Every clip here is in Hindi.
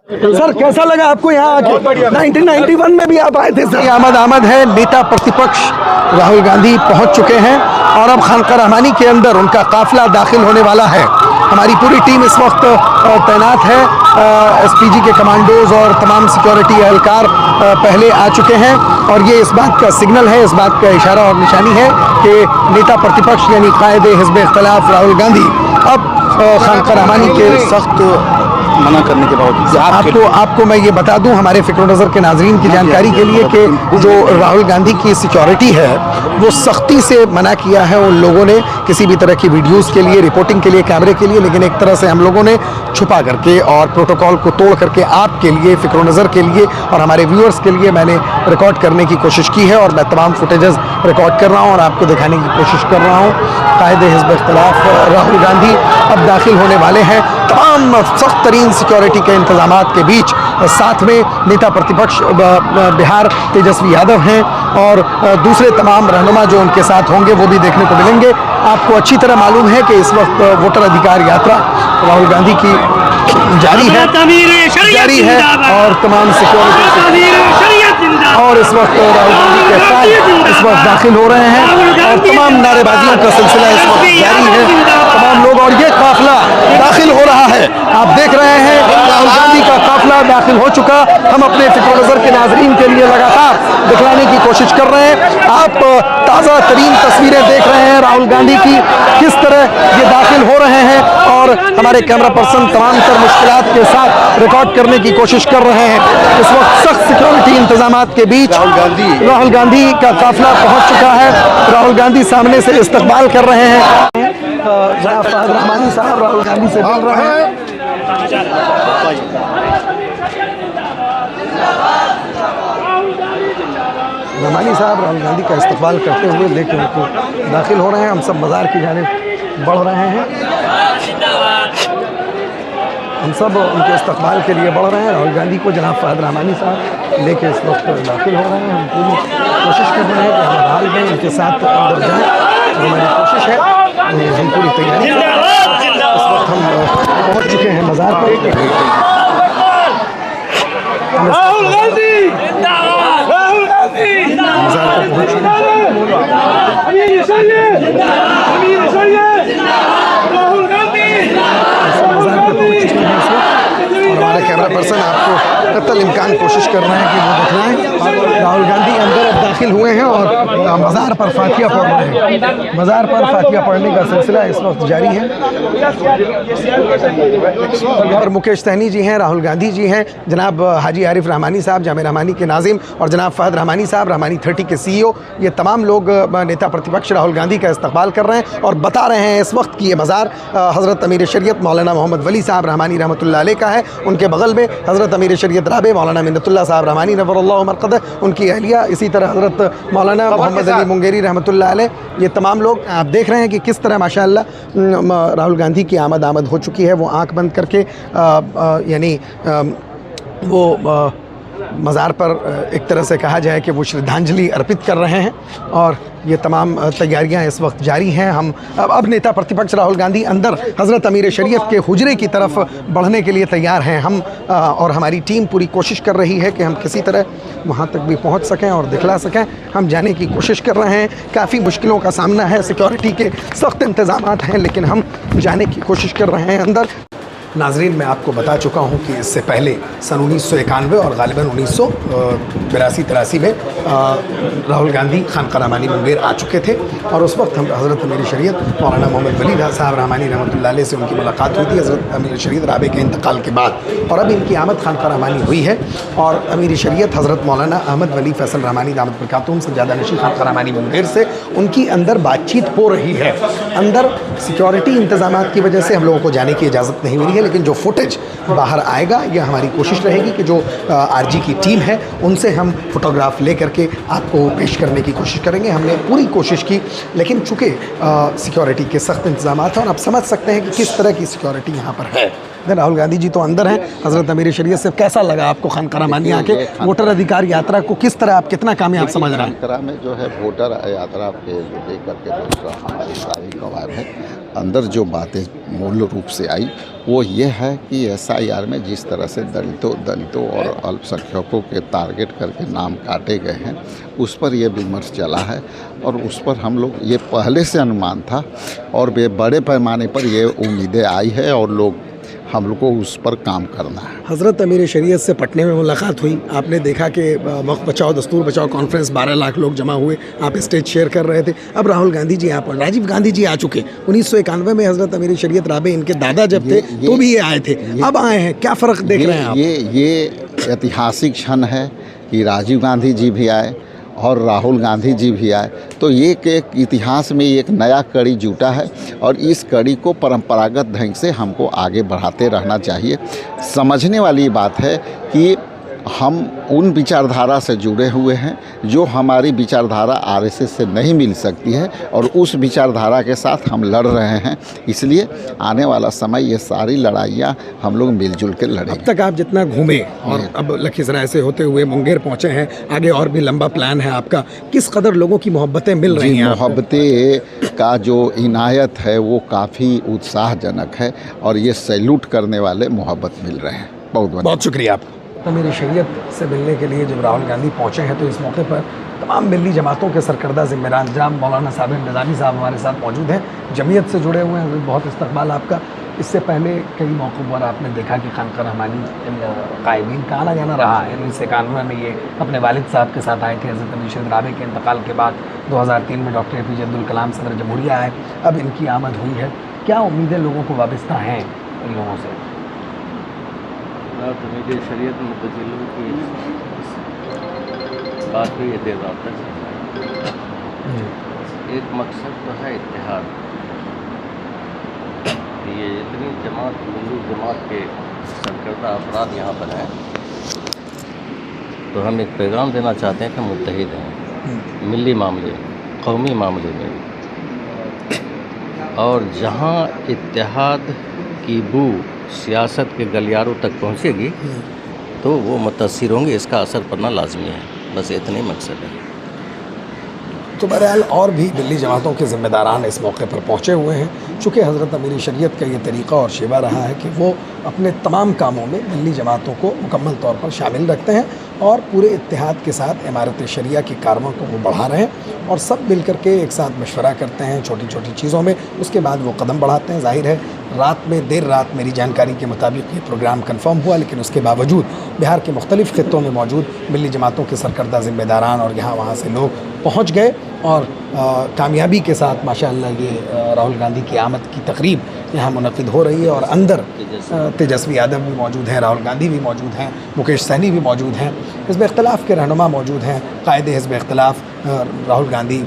सर कैसा लगा आपको यहाँ आके? 1991 में भी आप आए थे सर। आमद है, नेता प्रतिपक्ष राहुल गांधी पहुँच चुके हैं और अब खानका रहमानी के अंदर उनका काफिला दाखिल होने वाला है। हमारी पूरी टीम इस वक्त तैनात है, एसपीजी के कमांडोज और तमाम सिक्योरिटी एहलकार पहले आ चुके हैं और ये इस बात का सिग्नल है, इस बात का इशारा और निशानी है कि नेता प्रतिपक्ष यानी कायदे हिज़्ब इख्तिलाफ राहुल गांधी अब खानका रहमानी के सख्त मना करने के बावजूद आपको मैं ये बता दूं हमारे फिक्र नज़र के नाजरीन की जानकारी के लिए कि जो राहुल गांधी की सिक्योरिटी है वो सख्ती से मना किया है उन लोगों ने किसी भी तरह की वीडियोस के लिए, रिपोर्टिंग के लिए, कैमरे के लिए, लेकिन एक तरह से हम लोगों ने छुपा करके और प्रोटोकॉल को तोड़ करके आपके लिए, फिक्र नज़र के लिए और हमारे व्यूअर्स के लिए मैंने रिकॉर्ड करने की कोशिश की है और मैं तमाम फुटेजेस रिकॉर्ड कर रहा हूँ और आपको दिखाने की कोशिश कर रहा हूँ। कायदे हिज़्ब इख्तिलाफ राहुल गांधी अब दाखिल होने वाले हैं तमाम सख्त तरीन सिक्योरिटी के इंतजामात के बीच। साथ में नेता प्रतिपक्ष बिहार तेजस्वी यादव हैं और दूसरे तमाम रहनुमा जो उनके साथ होंगे वो भी देखने को मिलेंगे। आपको अच्छी तरह मालूम है कि इस वक्त वोटर अधिकार यात्रा राहुल गांधी की जारी है और तमाम सिक्योरिटी और इस वक्त राहुल गांधी के साथ इस वक्त दाखिल हो रहे हैं और तमाम नारेबाजियों का सिलसिला इस वक्त जारी है। तमाम लोग और ये काफिला दाखिल हो रहा है, आप देख रहे हैं राहुल गांधी का काफिला दाखिल हो चुका। हम अपने फिक्र नज़र के नाजरीन के लिए लगातार दिखलाने की कोशिश कर रहे हैं। आप ताज़ा तरीन तस्वीरें देख रहे हैं राहुल गांधी की, किस तरह ये दाखिल हो रहे हैं और हमारे कैमरा पर्सन तमाम तर मुश्किलात के साथ रिकॉर्ड करने की कोशिश कर रहे हैं। इस वक्त सख्त सिक्योरिटी इंतजामात के बीच राहुल गांधी का काफिला पहुंच चुका है। राहुल गांधी सामने से इस्तकबाल कर रहे हैं। जनाब फहद रहमानी साहब राहुल गांधी से मिल रहे हैं। रहमानी साहब राहुल गांधी का इस्तकबाल करते हुए लेकर उनको दाखिल हो रहे हैं। हम सब मज़ार की जानिब बढ़ रहे हैं, हम सब उनके इस्तकबाल के लिए बढ़ रहे हैं। राहुल गांधी को जनाब फहद रहमानी साहब लेके इस वक्त दाखिल हो रहे हैं। हम पूरी कोशिश कर रहे हैं कि हम हाल में उनके साथ अंदर जाएँ, हमारी कोशिश है, हम पूरी तैयारी इस वक्त हम पहुँच चुके हैं मज़ार पर। राहुल गांधी राहुल गांधी मज़ार पर पहुँच चुके हैं। राहुल गांधी मज़ार पर पहुँच चुके हैं इस वक्त और हमारा कैमरा पर्सन आपको कतल इम्कान कोशिश कर रहे हैं कि वो दिखलाएं। राहुल गांधी अंदर अब दाखिल हुए हैं और मज़ार पर फातिया पढ़ रहे हैं। मज़ार पर फातिया पढ़ने का सिलसिला इस वक्त जारी है। और मुकेश सहनी जी हैं, राहुल गांधी जी हैं, जनाब हाजी आरिफ रहमानी साहब जामे रहमानी के नाजिम और जनाब फहद रहमानी साहब रहमानी 30 के CEO, ये तमाम लोग नेता प्रतिपक्ष राहुल गांधी का इस्तकबाल कर रहे हैं और बता रहे हैं इस वक्त की ये मज़ार हज़रत अमीर शरीयत मौलाना मोहम्मद वली साहब रहमानी रहमतुल्लाह अलैह का है। उनके बगल में हज़रत अमीर शरीयत राबे मौलाना मिन्नतुल्लाह साहब रहमानी नव्वरल्लाहु मरक़दह, उनकी अहलिया, इसी तरह हज़रत मौलाना मोहम्मद अली मुंगेरी रहमतुल्लाह अलैह, ये तमाम लोग आप देख रहे हैं कि किस तरह माशाअल्लाह राहुल गांधी की आमद हो चुकी है। वो आंख बंद करके यानी वो मज़ार पर एक तरह से कहा जाए कि वो श्रद्धांजलि अर्पित कर रहे हैं और ये तमाम तैयारियां इस वक्त जारी हैं। हम अब नेता प्रतिपक्ष राहुल गांधी अंदर हज़रत अमीर शरीयत के हुजरे की तरफ बढ़ने के लिए तैयार हैं। हम और हमारी टीम पूरी कोशिश कर रही है कि हम किसी तरह वहाँ तक भी पहुँच सकें और दिखला सकें। हम जाने की कोशिश कर रहे हैं, काफ़ी मुश्किलों का सामना है, सिक्योरिटी के सख्त इंतज़ामात हैं, लेकिन हम जाने की कोशिश कर रहे हैं अंदर। नाजरीन, मैं आपको बता चुका हूँ कि इससे पहले सन 1991 और गालिबन 1982-83 में राहुल गांधी खानका रहमानी मुंगेर आ चुके थे और उस वक्त हम हज़रत अमीर शरीयत मौलाना मोहम्मद वली साहब रहमानी रहमतुल्लाह अलैह से उनकी मुलाकात हुई थी हज़रत अमीर शरीयत राबे के इंतकाल के बाद, और अब इनकी आमद खानका रहमानी हुई है और अमीर शरीयत हज़रत मौलाना अहमद वली फैसल रहमानी दामद बरकातुहूम से ज़्यादा नशी खानका रहमानी मुंगेर से उनकी अंदर बातचीत हो रही है। अंदर सिक्योरिटी इंतजामात की वजह से हम लोगों को जाने की इजाज़त नहीं मिली है, लेकिन जो फुटेज बाहर आएगा यह हमारी कोशिश रहेगी कि जो आरजी की टीम है उनसे हम फोटोग्राफ ले करके आपको पेश करने की कोशिश करेंगे। हमने पूरी कोशिश की, लेकिन चूँकि सिक्योरिटी के सख्त इंतजाम हैं और आप समझ सकते हैं कि किस तरह की सिक्योरिटी यहाँ पर है। राहुल गांधी जी तो अंदर हैं, हज़रत अमीर शरीयत से कैसा लगा आपको खानका रहमानी आके वोटर अधिकार यात्रा को किस तरह आप कितना कामयाब समझ रहे हैं? खानका में जो है वोटर यात्रा के देख करके हमारी सारी कवायद है अंदर जो बातें मूल रूप से आई वो ये है कि SIR में जिस तरह से दलितों और अल्पसंख्यकों के टारगेट करके नाम काटे गए हैं उस पर यह विमर्श चला है और उस पर हम लोग ये पहले से अनुमान था और बड़े पैमाने पर ये उम्मीदें आई है और हम लोग को उस पर काम करना है। हज़रत अमीर शरीयत से पटने में मुलाकात हुई, आपने देखा कि वक्त बचाओ दस्तूर बचाओ कॉन्फ्रेंस 12 लाख लोग जमा हुए, आप स्टेज शेयर कर रहे थे। अब राहुल गांधी जी यहाँ पर, राजीव गांधी जी आ चुके, 1991 में हज़रत अमीर शरीयत राबे इनके दादा जब थे तो भी ये आए थे, अब आए हैं, क्या फ़र्क देख रहे हैं आप? ये ऐतिहासिक क्षण है कि राजीव गांधी जी भी आए और राहुल गांधी जी भी आए, तो ये एक इतिहास में एक नया कड़ी जुटा है और इस कड़ी को परंपरागत ढंग से हमको आगे बढ़ाते रहना चाहिए। समझने वाली बात है कि हम उन विचारधारा से जुड़े हुए हैं जो हमारी विचारधारा RSS से नहीं मिल सकती है और उस विचारधारा के साथ हम लड़ रहे हैं। इसलिए आने वाला समय ये सारी लड़ाइयाँ हम लोग मिलजुल के लड़ेंगे। अब तक आप जितना घूमे और अब लखीसराय से होते हुए मुंगेर पहुँचे हैं, आगे और भी लंबा प्लान है आपका, किस कदर लोगों की मोहब्बतें मिल रही हैं? मोहब्बतें का जो इनायत है वो काफ़ी उत्साहजनक है और ये सैल्यूट करने वाले मोहब्बत मिल रहे हैं। बहुत शुक्रिया आपका। तो मेरी शरीयत से मिलने के लिए जब राहुल गांधी पहुंचे हैं तो इस मौके पर तमाम मिली जमातों के सरकर्दा ज़िम्मेदार जनाब मौलाना साहब निज़ामी साहब हमारे साथ मौजूद हैं, जमीयत से जुड़े हुए हैं। बहुत इस्तकबाल आपका। इससे पहले कई मौक़ों पर आपने देखा कि खानका रहमानी कायमीन का आना जाना रहा है। 1991 में ये अपने वालिद साहब के साथ आए थे। हज़रत अमीर शरीयत राबे के इंतकाल के बाद 2003 में डॉक्टर APJ अब्दुल कलाम सदर जमहूरिया आए, अब इनकी आमद हुई है। क्या उम्मीदें लोगों को वाबस्ता हैं इन लोगों से? मुझे शरीयत मुतजिलों की बात हुई है देर रात तक। एक मकसद तो है इत्तेहाद। ये इतनी जमात हिंदू जमात के सरकर्दा अफराद यहाँ पर हैं तो हम एक पैगाम देना चाहते हैं कि मुत्तहिद हैं मिली मामले कौमी मामले में, और जहाँ इत्तेहाद की बू सियासत के गलियारों तक पहुँचेगी तो वो मुतासिर होंगे, इसका असर पड़ना लाजमी है। बस इतना ही मकसद है। तो बहरहाल और भी दिल्ली जमातों के ज़िम्मेदारान इस मौके पर पहुँचे हुए हैं। चूँकि हज़रत अमीर शरीयत का ये तरीक़ा और शेवा रहा है कि वो अपने तमाम कामों में दिल्ली जमातों को मुकम्मल तौर पर शामिल रखते हैं और पूरे इत्तेहाद के साथ इमारत शरिया के कार्यों को वो बढ़ा रहे हैं और सब मिल कर के एक साथ मशवरा करते हैं छोटी छोटी चीज़ों में, उसके बाद वो कदम बढ़ाते हैं। ज़ाहिर है रात में देर रात मेरी जानकारी के मुताबिक ये प्रोग्राम कन्फर्म हुआ, लेकिन उसके बावजूद बिहार के मुख्तलिफ़ खित्तों में मौजूद मिली जमातों के सरकर्दा ज़िम्मेदारान और यहाँ वहाँ से लोग पहुँच गए और कामयाबी के साथ माशाअल्लाह ये राहुल गांधी की आमद की तकरीब यहाँ मुनक़िद हो रही है। और अंदर तेजस्वी यादव भी मौजूद हैं, राहुल गांधी भी मौजूद हैं, मुकेश सहनी भी मौजूद हैं, हिज़्ब इख्तिलाफ़ के रहनुमा मौजूद हैं, कायदे हिज़्ब इख्तिलाफ़ राहुल गांधी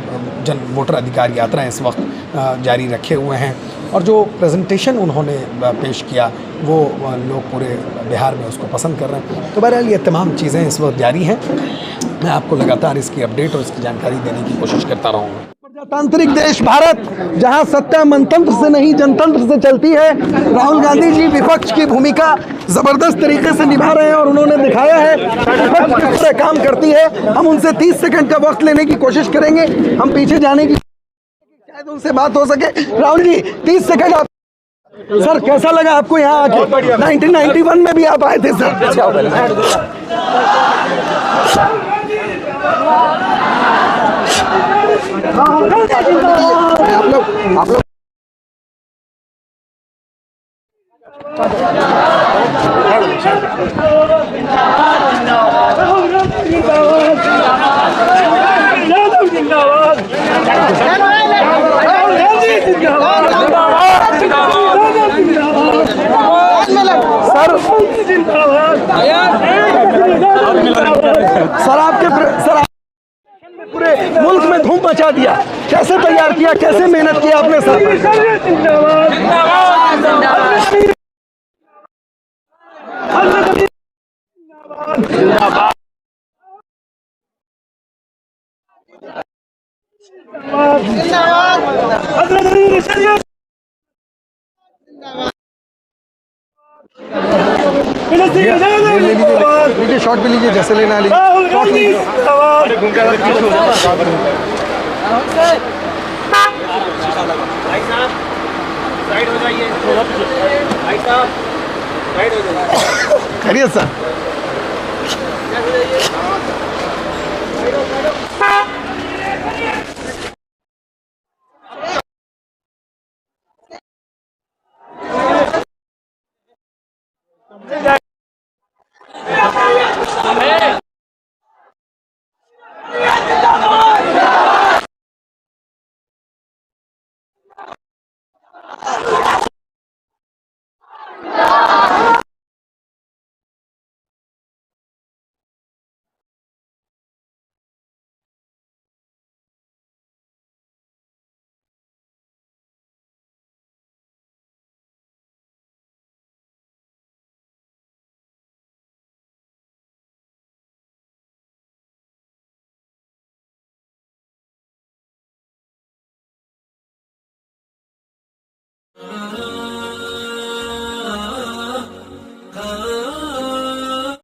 जन वोटर अधिकार यात्रा इस वक्त जारी रखे हुए हैं और जो प्रेजेंटेशन उन्होंने पेश किया वो लोग पूरे बिहार में उसको पसंद कर रहे हैं। तो बहरहाल ये तमाम चीज़ें इस वक्त जारी हैं। मैं आपको लगातार इसकी अपडेट और इसकी जानकारी देने की कोशिश करता रहूँगा। प्रजातांत्रिक देश भारत, जहां सत्ता मनतंत्र से नहीं जनतंत्र से चलती है, राहुल गांधी जी विपक्ष की भूमिका जबरदस्त तरीके से निभा रहे हैं और उन्होंने दिखाया है विपक्ष किस तरह काम करती है। हम उनसे 30 सेकंड का वक्त लेने की कोशिश करेंगे, हम पीछे जाने की शायद उनसे बात हो सके। राहुल जी 30 सेकंड आप सर, कैसा लगा आपको यहाँ आके? 1991 में भी आप आए थे सर। आप लोग सर आपके पूरे मुल्क में धूम मचा दिया, कैसे तैयार किया, कैसे मेहनत किया आपने सर? लीजिए शॉट भी लीजिए, जैसे लेना लीजिए। खैरियत सर।